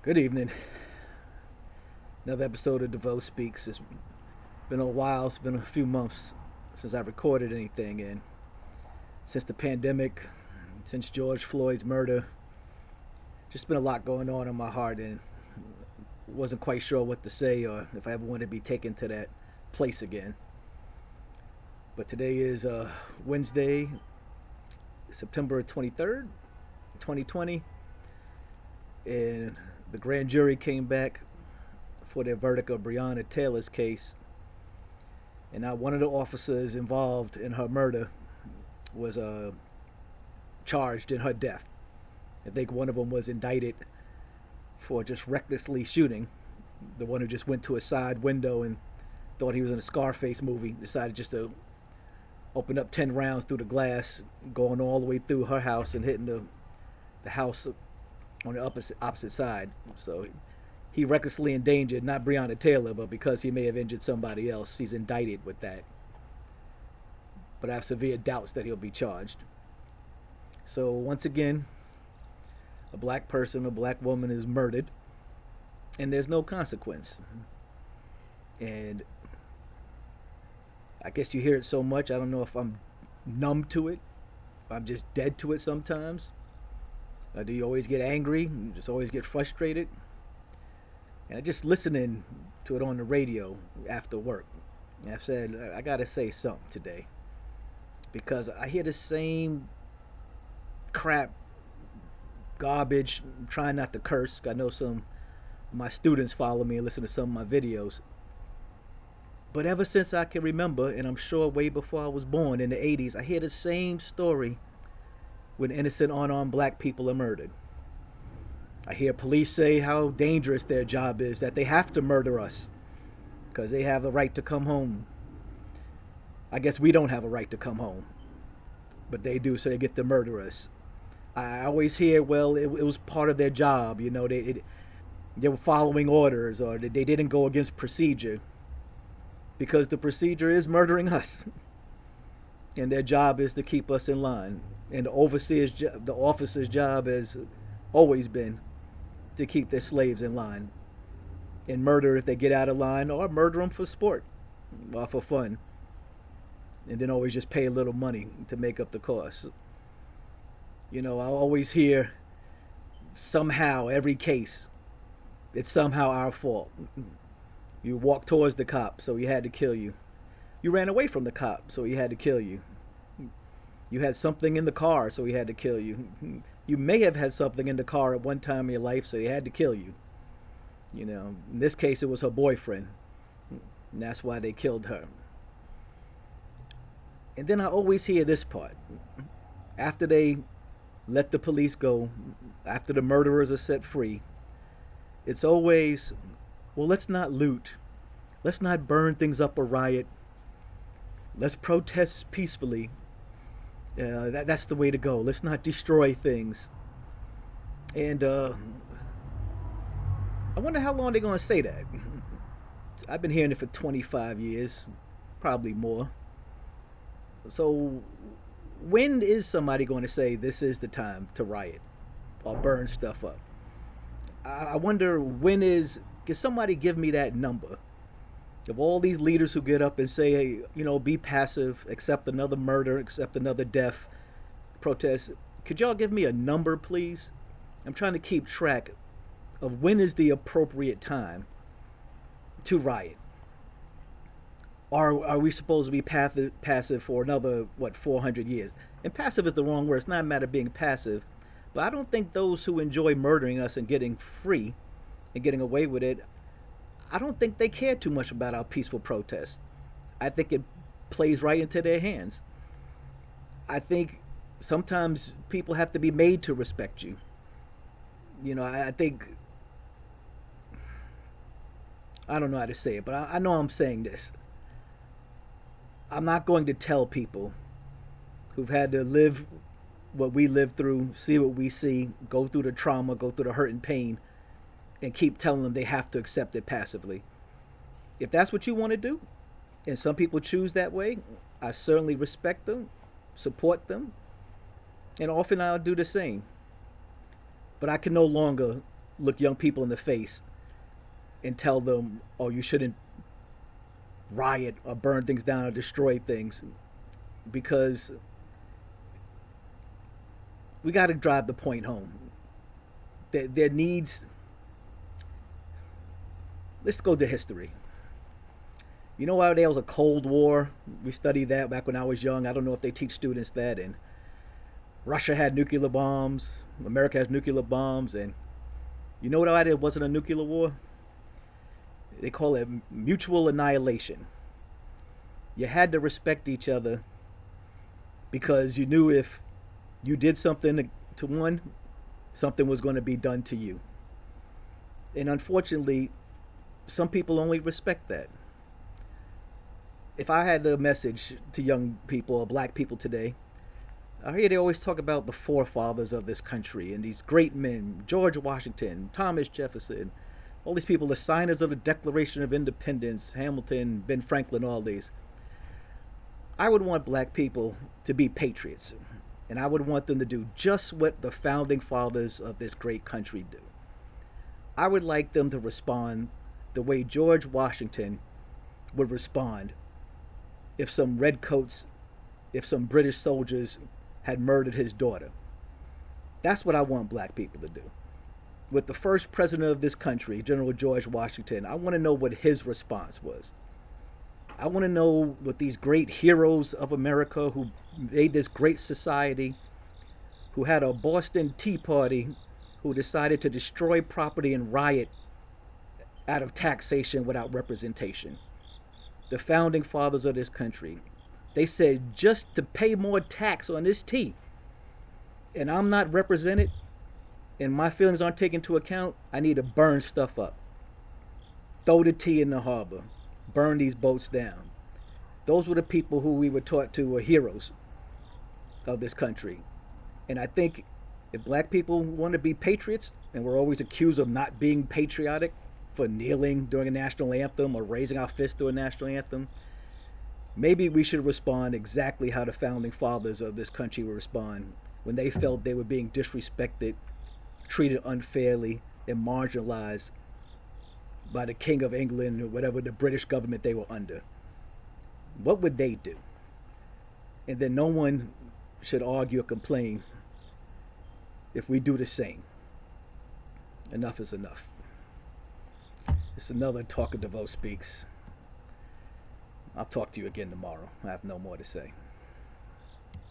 Good evening. Another episode of DeVeaux Speaks. It's been a while. It's been a few months since I recorded anything, and since the pandemic, since George Floyd's murder, just been a lot going on in my heart, and wasn't quite sure what to say or if I ever want to be taken to that place again. But today is Wednesday, September 23rd, 2020, and the grand jury came back for their verdict of Breonna Taylor's case, and now one of the officers involved in her murder was charged in her death. I think one of them was indicted for just recklessly shooting. The one who just went to a side window and thought he was in a Scarface movie decided just to open up 10 rounds through the glass, going all the way through her house and hitting the house on the opposite side. So he recklessly endangered not Breonna Taylor, but because he may have injured somebody else, he's indicted with that. But I have severe doubts that he'll be charged. So once again, a black person, a black woman is murdered, and there's no consequence. And I guess you hear it so much, I don't know if I'm numb to it, if I'm just dead to it sometimes. Do you always get angry? You just always get frustrated? And just listening to it on the radio after work, I said, I gotta say something today. Because I hear the same crap, garbage. I'm trying not to curse. I know some of my students follow me and listen to some of my videos. But ever since I can remember, and I'm sure way before I was born in the 80s, I hear the same story when innocent unarmed black people are murdered. I hear police say how dangerous their job is, that they have to murder us because they have the right to come home. I guess we don't have a right to come home, but they do, so they get to murder us. I always hear, well, it was part of their job, they were following orders, or they didn't go against procedure, because the procedure is murdering us, and their job is to keep us in line. And the officer's job has always been to keep their slaves in line and murder if they get out of line, or murder them for sport or for fun, and then always just pay a little money to make up the cost. I always hear somehow every case, it's somehow our fault. You walked towards the cop, so he had to kill you. You ran away from the cop, so he had to kill you. You had something in the car, so he had to kill you. You may have had something in the car at one time in your life, so he had to kill you. In this case, it was her boyfriend, and that's why they killed her. And then I always hear this part. After they let the police go, after the murderers are set free, it's always, well, let's not loot. Let's not burn things up or riot. Let's protest peacefully. That's the way to go. Let's not destroy things. And I wonder how long they're going to say that. I've been hearing it for 25 years, probably more. So when is somebody going to say this is the time to riot or burn stuff up? I wonder can somebody give me that number? Of all these leaders who get up and say, hey, be passive, accept another murder, accept another death, protest, could y'all give me a number, please? I'm trying to keep track of when is the appropriate time to riot. Or are we supposed to be passive for another, 400 years? And passive is the wrong word. It's not a matter of being passive. But I don't think those who enjoy murdering us and getting free and getting away with it, I don't think they care too much about our peaceful protests. I think it plays right into their hands. I think sometimes people have to be made to respect you. I think, I don't know how to say it, but I know I'm saying this. I'm not going to tell people who've had to live what we lived through, see what we see, go through the trauma, go through the hurt and pain, and keep telling them they have to accept it passively. If that's what you want to do, and some people choose that way, I certainly respect them, support them, and often I'll do the same. But I can no longer look young people in the face and tell them, oh, you shouldn't riot or burn things down or destroy things, because we got to drive the point home. There needs. Let's go to history. You know why there was a Cold War? We studied that back when I was young. I don't know if they teach students that. And Russia had nuclear bombs. America has nuclear bombs. And you know why there wasn't a nuclear war? They call it mutual annihilation. You had to respect each other because you knew if you did something to one, something was going to be done to you. And unfortunately, some people only respect that. If I had a message to young people or black people today, I hear they always talk about the forefathers of this country and these great men, George Washington, Thomas Jefferson, all these people, the signers of the Declaration of Independence, Hamilton, Ben Franklin, all these. I would want black people to be patriots, and I would want them to do just what the founding fathers of this great country do. I would like them to respond the way George Washington would respond if some redcoats, if some British soldiers had murdered his daughter. That's what I want black people to do. With the first president of this country, General George Washington, I want to know what his response was. I want to know what these great heroes of America who made this great society, who had a Boston Tea Party, who decided to destroy property and riot out of taxation without representation. The founding fathers of this country, they said just to pay more tax on this tea, and I'm not represented, and my feelings aren't taken into account, I need to burn stuff up. Throw the tea in the harbor. Burn these boats down. Those were the people who we were taught to were heroes of this country. And I think if black people want to be patriots, and we're always accused of not being patriotic for kneeling during a national anthem or raising our fist during a national anthem, maybe we should respond exactly how the founding fathers of this country would respond when they felt they were being disrespected, treated unfairly, and marginalized by the King of England or whatever the British government they were under. What would they do? And then no one should argue or complain if we do the same. Enough is enough. It's another Talk of DeVeaux Speaks. I'll talk to you again tomorrow. I have no more to say.